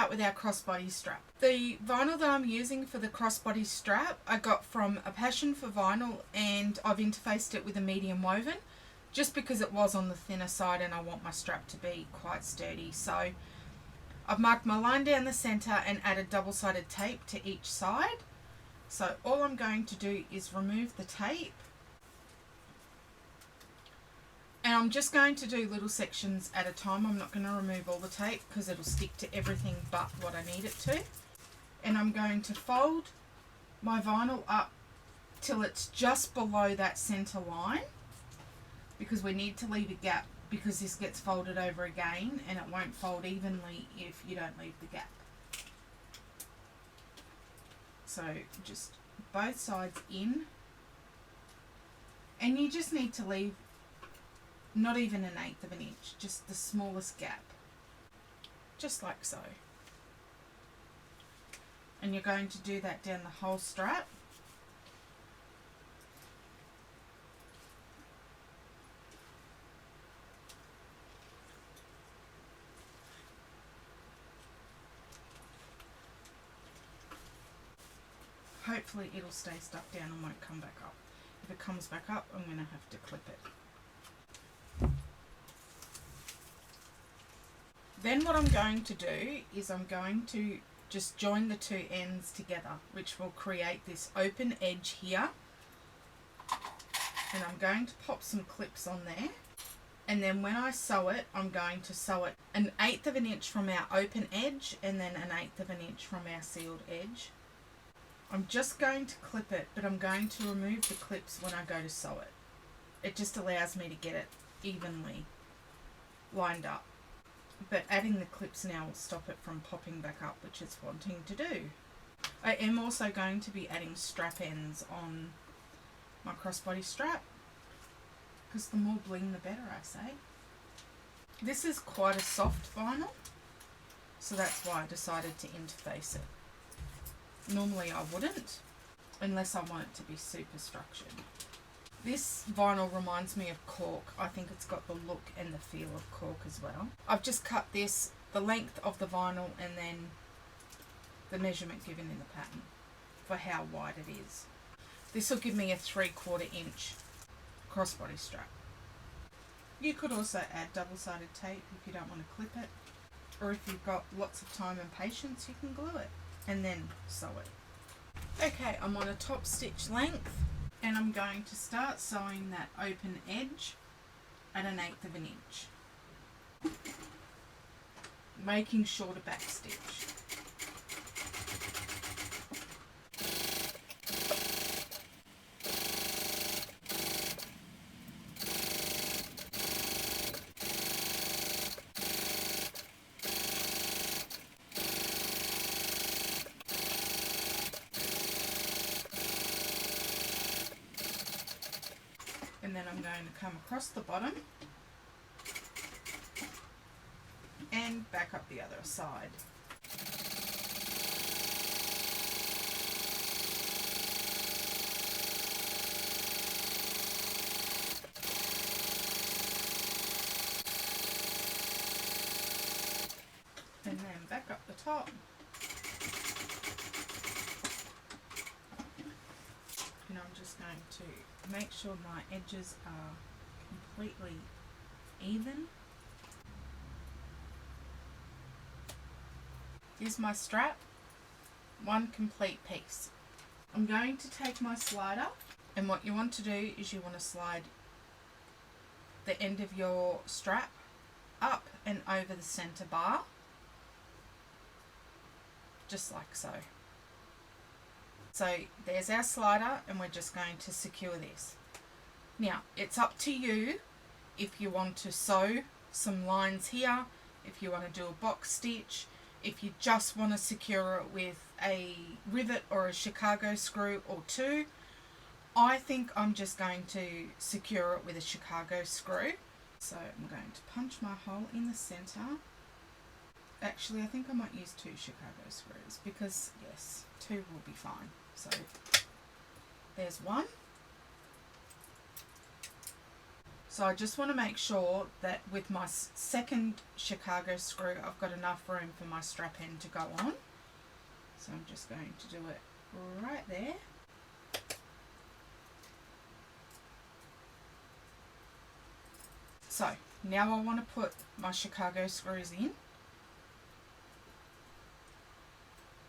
start with our crossbody strap. The vinyl that I'm using for the crossbody strap I got from A Passion for Vinyl, and I've interfaced it with a medium woven just because it was on the thinner side and I want my strap to be quite sturdy. So I've marked my line down the centre and added double-sided tape to each side. So all I'm going to do is remove the tape, and I'm just going to do little sections at a time. I'm not going to remove all the tape because it'll stick to everything but what I need it to. And I'm going to fold my vinyl up till it's just below that centre line, because we need to leave a gap, because this gets folded over again and it won't fold evenly if you don't leave the gap. So just both sides in, and you just need to leave not even 1/8 of an inch, just the smallest gap, just like so. And you're going to do that down the whole strap. Hopefully it'll stay stuck down and won't come back up. If it comes back up, I'm going to have to clip it. Then what I'm going to do is I'm going to just join the two ends together, which will create this open edge here. And I'm going to pop some clips on there. And then when I sew it, I'm going to sew it 1/8 of an inch from our open edge and then 1/8 of an inch from our sealed edge. I'm just going to clip it, but I'm going to remove the clips when I go to sew it. It just allows me to get it evenly lined up. But adding the clips now will stop it from popping back up, which it's wanting to do. I am also going to be adding strap ends on my crossbody strap, because the more bling the better, I say. This is quite a soft vinyl, so that's why I decided to interface it. Normally I wouldn't, unless I want it to be super structured. This vinyl reminds me of cork. I think it's got the look and the feel of cork as well. I've just cut this, the length of the vinyl, and then the measurement given in the pattern for how wide it is. This will give me a 3/4 inch crossbody strap. You could also add double-sided tape if you don't want to clip it, or if you've got lots of time and patience, you can glue it and then sew it. Okay, I'm on a top stitch length, and I'm going to start sewing that open edge at 1/8 of an inch, making sure to back stitch. And then I'm going to come across the bottom and back up the other side. And then back up the top. And I'm just going to make sure my edges are completely even. Here's my strap, one complete piece. I'm going to take my slider, and what you want to do is you want to slide the end of your strap up and over the center bar, just like so. So there's our slider, and we're just going to secure this. Now it's up to you if you want to sew some lines here, if you want to do a box stitch, if you just want to secure it with a rivet or a Chicago screw or two. I think I'm just going to secure it with a Chicago screw. So I'm going to punch my hole in the center. Actually, I think I might use 2 Chicago screws, because yes, 2 will be fine. So there's one. So So I just want to make sure that with my second Chicago screw, I've got enough room for my strap end to go on. So I'm just going to do it right there. So now I want to put my Chicago screws in.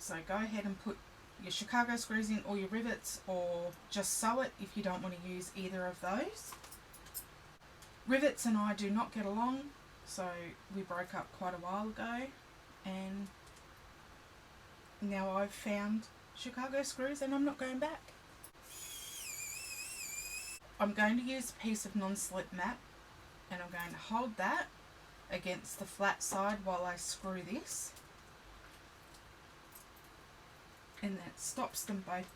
So go ahead and put your Chicago screws in, or your rivets, or just sew it if you don't want to use either of those. Rivets and I do not get along, so we broke up quite a while ago, and now I've found Chicago screws and I'm not going back. I'm going to use a piece of non-slip mat, and I'm going to hold that against the flat side while I screw this, and that stops them both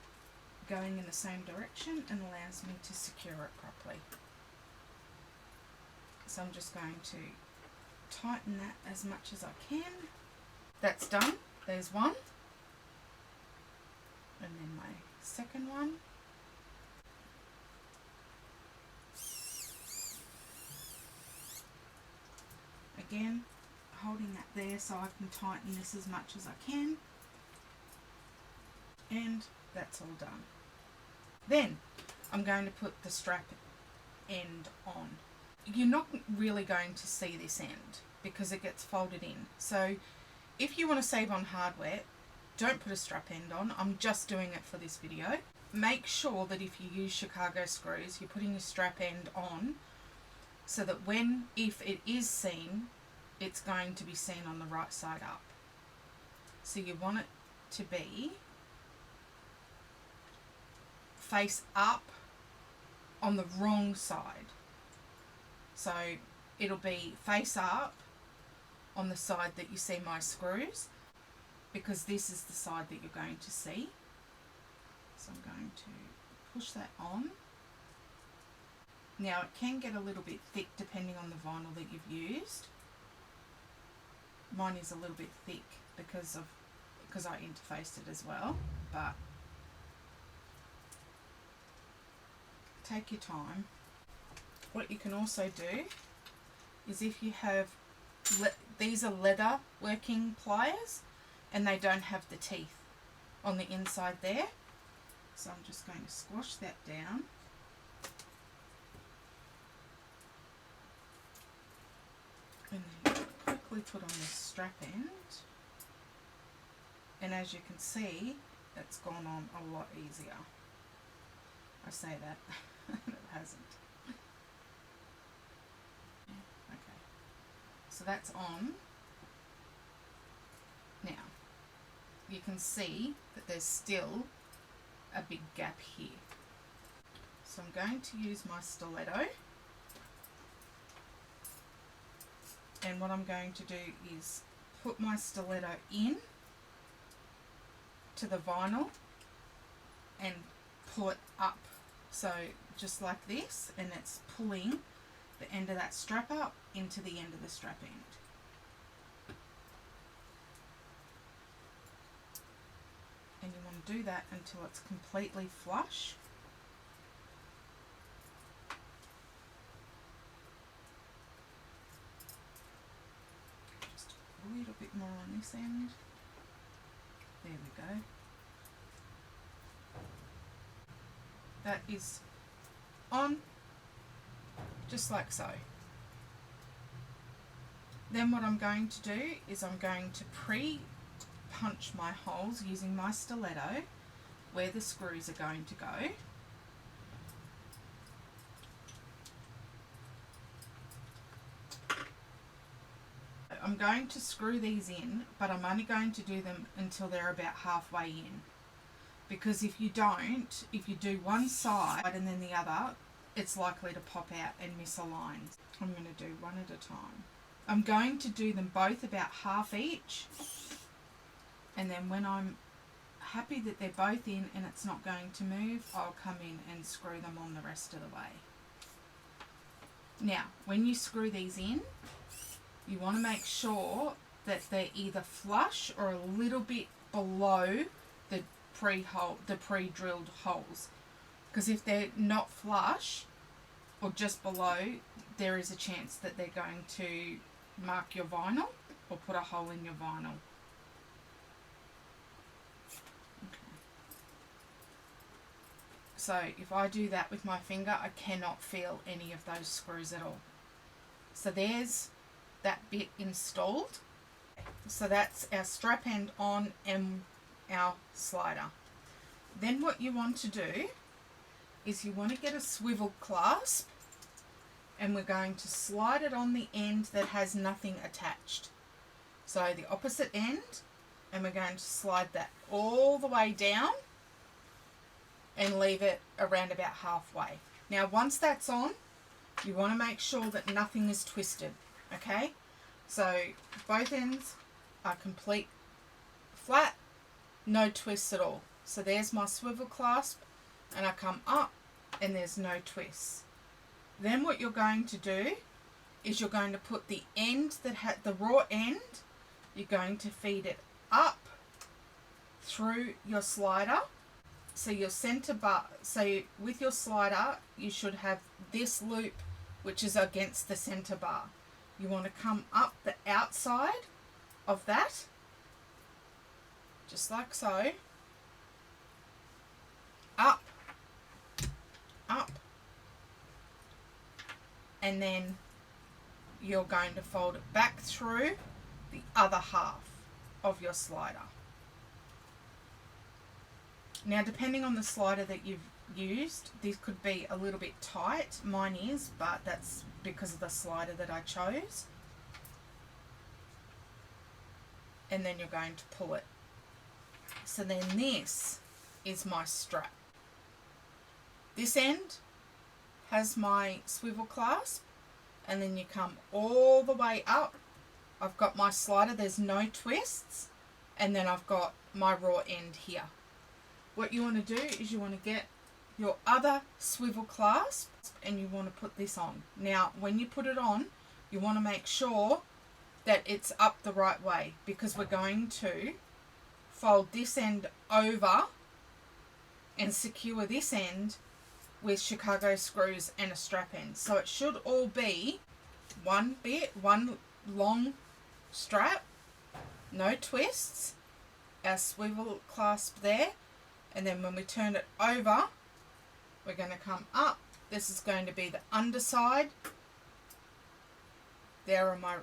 going in the same direction and allows me to secure it properly. So I'm just going to tighten that as much as I can. That's done. There's one. And then my second one. Again, holding that there so I can tighten this as much as I can. And that's all done. Then I'm going to put the strap end on. You're not really going to see this end because it gets folded in. So if you want to save on hardware, don't put a strap end on. I'm just doing it for this video. Make sure that if you use Chicago screws, you're putting your strap end on so that if it is seen, it's going to be seen on the right side up. So you want it to be face up on the wrong side. So it'll be face up on the side that you see my screws, because this is the side that you're going to see. So I'm going to push that on. Now it can get a little bit thick depending on the vinyl that you've used. Mine is a little bit thick because I interfaced it as well, but take your time. What you can also do is, if you have, these are leather working pliers and they don't have the teeth on the inside there. So I'm just going to squash that down. And then quickly put on the strap end. And as you can see, it's gone on a lot easier. I say that, it hasn't. Okay, so that's on. Now, you can see that there's still a big gap here. So I'm going to use my stiletto. And what I'm going to do is put my stiletto in to the vinyl and pull it up. So just like this, and it's pulling the end of that strap up into the end of the strap end. And you want to do that until it's completely flush. Just a little bit more on this end. There we go. That is on, just like so. Then what I'm going to do is I'm going to pre-punch my holes using my stiletto where the screws are going to go. I'm going to screw these in, but I'm only going to do them until they're about halfway in. Because if you do one side and then the other, it's likely to pop out and misalign. I'm going to do one at a time. I'm going to do them both about half each, and then when I'm happy that they're both in and it's not going to move, I'll come in and screw them on the rest of the way. Now, when you screw these in, you want to make sure that they're either flush or a little bit below the pre-drilled holes, because if they're not flush or just below, there is a chance that they're going to mark your vinyl or put a hole in your vinyl. So if I do that with my finger, I cannot feel any of those screws at all. So there's that bit installed. So that's our strap end on and our slider. Then what you want to do is you want to get a swivel clasp, and we're going to slide it on the end that has nothing attached. So the opposite end, and we're going to slide that all the way down and leave it around about halfway. Now once that's on, you want to make sure that nothing is twisted, okay? So both ends are complete flat, no twists at all. So there's my swivel clasp, and I come up and there's no twists. Then what you're going to do is you're going to put the end that had the raw end, you're going to feed it up through your slider. So your center bar, so with your slider, you should have this loop which is against the center bar. You want to come up the outside of that, just like so, up, up, and then you're going to fold it back through the other half of your slider. Now depending on the slider that you've used, this could be a little bit tight. Mine is, but that's because of the slider that I chose. And then you're going to pull it. So then this is my strap. This end has my swivel clasp, and then you come all the way up. I've got my slider, there's no twists, and then I've got my raw end here. What you want to do is you want to get your other swivel clasp and you want to put this on. Now when you put it on, you want to make sure that it's up the right way, because we're going to fold this end over and secure this end with Chicago screws and a strap end. So it should all be one bit, one long strap, no twists, our swivel clasp there, and then when we turn it over, we're going to come up. This is going to be the underside. There are my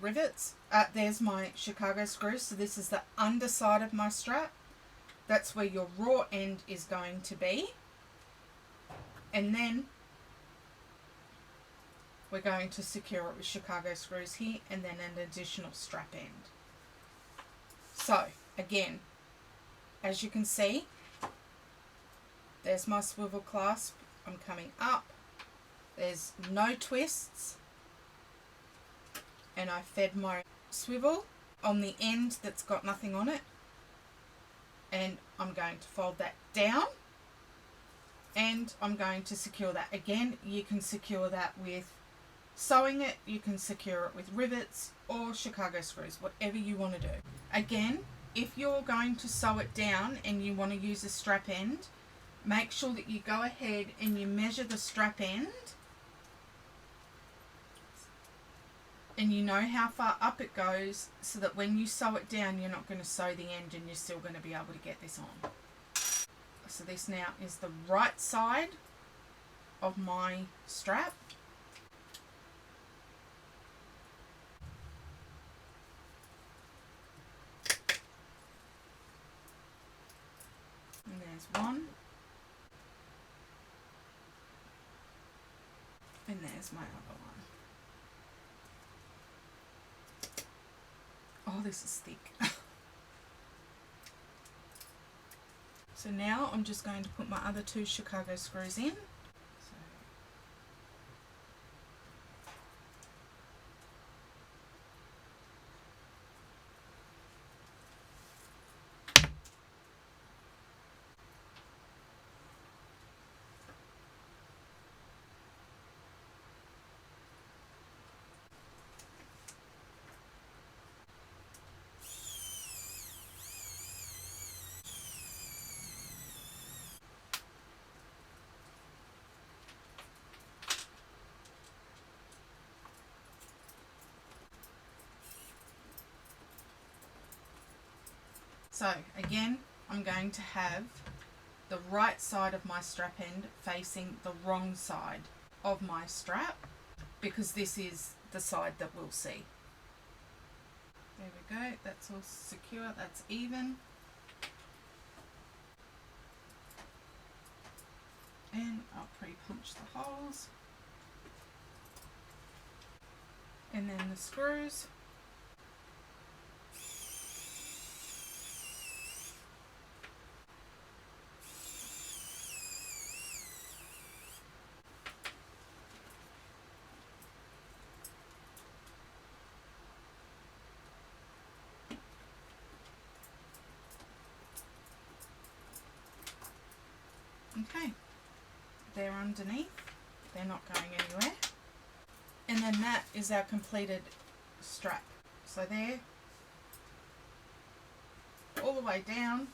rivets. There's my Chicago screws. So this is the underside of my strap. That's where your raw end is going to be. And then we're going to secure it with Chicago screws here, and then an additional strap end. So again, as you can see, there's my swivel clasp. I'm coming up. There's no twists. And I fed my swivel on the end that's got nothing on it. And I'm going to fold that down. And I'm going to secure that. Again, you can secure that with sewing it. You can secure it with rivets or Chicago screws, whatever you want to do. Again, if you're going to sew it down and you want to use a strap end, make sure that you go ahead and you measure the strap end, and you know how far up it goes, so that when you sew it down, you're not going to sew the end and you're still going to be able to get this on. So this now is the right side of my strap. And there's one. And there's my other one. Oh, this is thick. So now I'm just going to put my other two Chicago screws in. So again, I'm going to have the right side of my strap end facing the wrong side of my strap, because this is the side that we'll see. There we go, that's all secure, that's even. And I'll pre-punch the holes. And then the screws. Okay, they're underneath, they're not going anywhere. And then that is our completed strap. So there, all the way down,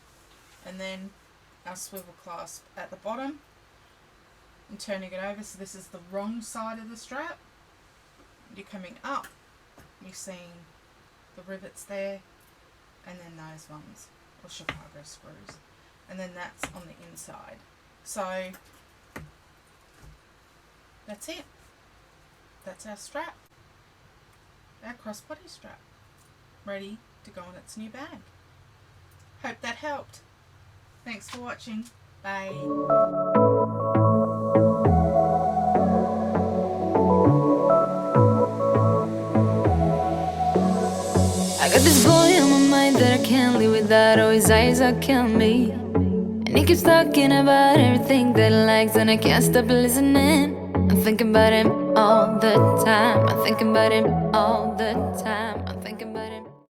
and then our swivel clasp at the bottom. And turning it over, so this is the wrong side of the strap. You're coming up, you're seeing the rivets there, and then those ones, or Chicago screws. And then that's on the inside. So that's it. That's our strap. Our crossbody strap. Ready to go in its new bag. Hope that helped. Thanks for watching. Bye. I got this boy on my mind that I can't live without. Oh, his eyes are killing me. And he keeps talking about everything that he likes, and I can't stop listening. I'm thinking about him all the time. I'm thinking about him all the time. I'm thinking about him.